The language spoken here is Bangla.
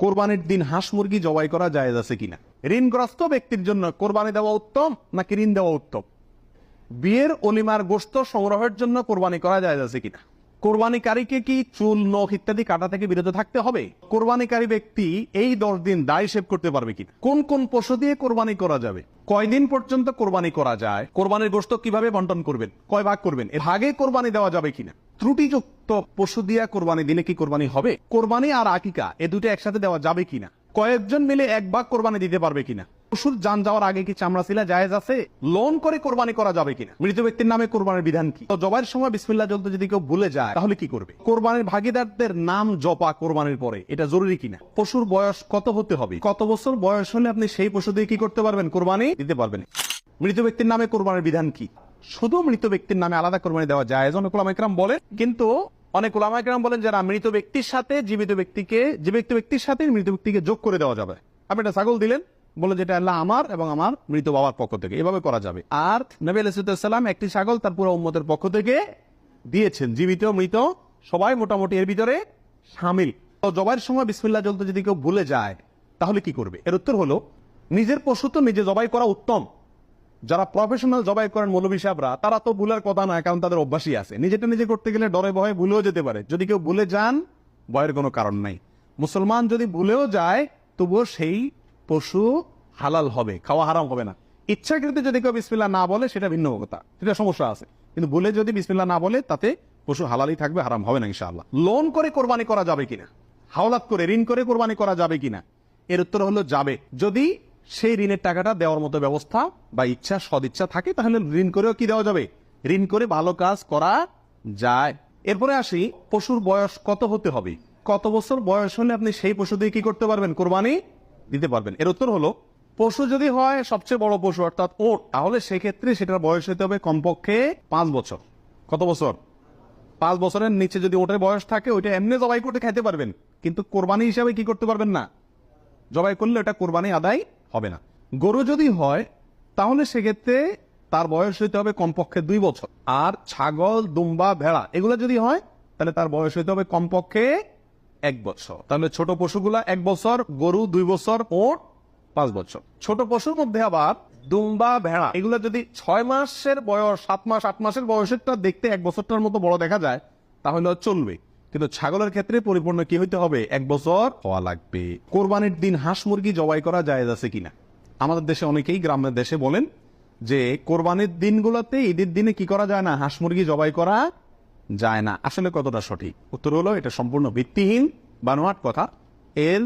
কোরবানির দিন হাঁস মুরগি জবাই করা জায়েজ আছে কিনা? ঋণগ্রস্ত ব্যক্তির জন্য কোরবানি দেওয়া উত্তম নাকি ঋণ দেওয়া উত্তম? বিয়ের অলিমার গোশত সংগ্রহের জন্য কোরবানি করা জায়েজ আছে কিনা? কোরবানিকারীকে কি চুল, নখ ইত্যাদি কাটা থেকে বিরত থাকতে হবে? কোরবানিকারী ব্যক্তি এই 10 দিন দায় সেভ করতে পারবে কিনা? কোন কোন পশু দিয়ে কোরবানি করা যাবে? কয়দিন পর্যন্ত কোরবানি করা যায়? কোরবানির গোশত কিভাবে বন্টন করবেন? কয় ভাগ করবেন? এর ভাগে কোরবানি দেওয়া যাবে কিনা? ত্রুটিযুক্ত পশু দিয়া কোরবানি দিলে কি কোরবানি হবে? কোরবানি আর আকিকা এ দুটো একসাথে দেওয়া যাবে কিনা? কয়েকজন মিলে এক ভাগ কোরবানি দিতে পারবে কিনা? পশুর জান যাওয়ার আগে কি চামড়া ছিলা জায়েজ আছে? লোন করে কোরবানি করা যাবে কিনা? মৃত ব্যক্তির নামে কোরবানির বিধান কি? জবাইয়ের সময় বিসমিল্লাহ বলতে যদি কেউ ভুলে যায় তাহলে কি করবে? কোরবানির ভাগীদারদের নাম জপা কোরবানির পরে এটা জরুরি কিনা? পশুর বয়স কত হতে হবে? কত বছর বয়স হলে আপনি সেই পশু দিয়ে কি করতে পারবেন? কোরবানি দিতে পারবেন। মৃত ব্যক্তির নামে কোরবানির বিধান কি? শুধু মৃত ব্যক্তির নামে আলাদা কোরবানি দেওয়া জায়েজ অনেক উলামা ইকরাম বলেন, কিন্তু অনেক উলামা ইকরাম বলেন যারা মৃত ব্যক্তির সাথে জীবিত ব্যক্তির সাথে মৃত ব্যক্তিকে যোগ করে দেওয়া যাবে। আপনি একটা ছাগল দিলেন, বলে যেটা আল্লাহ আমার এবং আমার মৃত বাবার পক্ষ থেকে, এভাবে করা যাবে। আর নবী আলাইহিস সালাম একটি ছাগল তার পুরো উম্মতের পক্ষ থেকে দিয়েছেন, জীবিত মৃত সবাই মোটামুটি এর ভিতরে শামিল। তো জবাইয়ের সময় বিসমিল্লাহ বলতে যদি কেউ ভুলে যায় তাহলে কি করবে? এর উত্তর হলো, নিজের পশু তো নিজে জবাই করা উত্তম। যারা প্রফেশনাল জবাই করেন মৌলভী সাহেবরা, তারা তো ভুলের কথা নয়, কারণ তাদের অভ্যাসই আছে। নিজেটা নিজে করতে গেলে ডরে ভয়ে ভুলেও যেতে পারে। যদি কেউ ভুলে যান, ভয়ের কোনো কারণ নাই। মুসলমান যদি ভুলেও যায় তবুও সেই পশু হালাল হবে, খাওয়া হারাম হবে না। ইচ্ছাকৃত যদি কেউ বিসমিল্লাহ না বলে সেটা ভিন্ন কথা, সেটা সমস্যা আছে। কিন্তু ভুলে যদি বিসমিল্লাহ না বলে তাতে পশু হালালই থাকবে, হারাম হবে না ইনশাআল্লাহ। লোন করে কোরবানি করা যাবে কিনা? হাওলাত করে, ঋণ করে কোরবানি করা যাবে কিনা? এর উত্তর হলো যাবে, যদি সেই ঋণের টাকাটা দেওয়ার মতো ব্যবস্থা বা ইচ্ছা, সদিচ্ছা থাকে, তাহলে ঋণ করেও কি দেওয়া যাবে? ঋণ করে ভালো কাজ করা যায়। এরপরে আসি, পশুর বয়স কত হতে হবে? কত বছর বয়স হলে আপনি সেই পশু দিয়ে কি করতে পারবেন? কোরবানি দিতে পারবেন। এর উত্তর হলো, পশু যদি হয় সবচেয়ে বড় পশু অর্থাৎ ওট, তাহলে সেক্ষেত্রে সেটার বয়স হতে হবে কমপক্ষে 5 বছর। কত বছর? 5 বছরের নিচে যদি ওটের বয়স থাকে, ওইটা এমনি জবাই করতে খাইতে পারবেন, কিন্তু কোরবানি হিসাবে কি করতে পারবেন না। জবাই করলে ওটা কোরবানি আদায় হবে না। গরু যদি হয় তাহলে সেক্ষেত্রে তার বয়স হইতে হবে কমপক্ষে 2 বছর। আর ছাগল, দুম্বা, ভেড়া এগুলো যদি হয় তাহলে তার বয়স হইতে হবে কমপক্ষে 1 বছর। তাহলে ছোট পশুগুলা 1 বছর, গরু 2 বছর, ওট 5 বছর। ছোট পশুর মধ্যে আবার দুম্বা, ভেড়া এগুলো যদি 6 মাসের বয়স, 7 মাস, 8 মাসের বয়সেরটা দেখতে 1 বছরটার মতো বড় দেখা যায় তাহলে চলবে, কিন্তু ছাগলের ক্ষেত্রে পরিপূর্ণ কি হইতে হবে? 1 বছর হওয়া লাগবে। কোরবানির দিন হাঁস মুরগি জবাই করা জায়েজ আছে কিনা? আমাদের দেশে অনেকেই গ্রামের দেশে বলেন যে কোরবানির দিনগুলোতে, ঈদের দিনে কি করা যায় না? হাঁস মুরগি জবাই করা যায় না। আসলে কতটা সঠিক? উত্তর হলো, এটা সম্পূর্ণ ভিত্তিহীন, বানোয়াট কথা। এর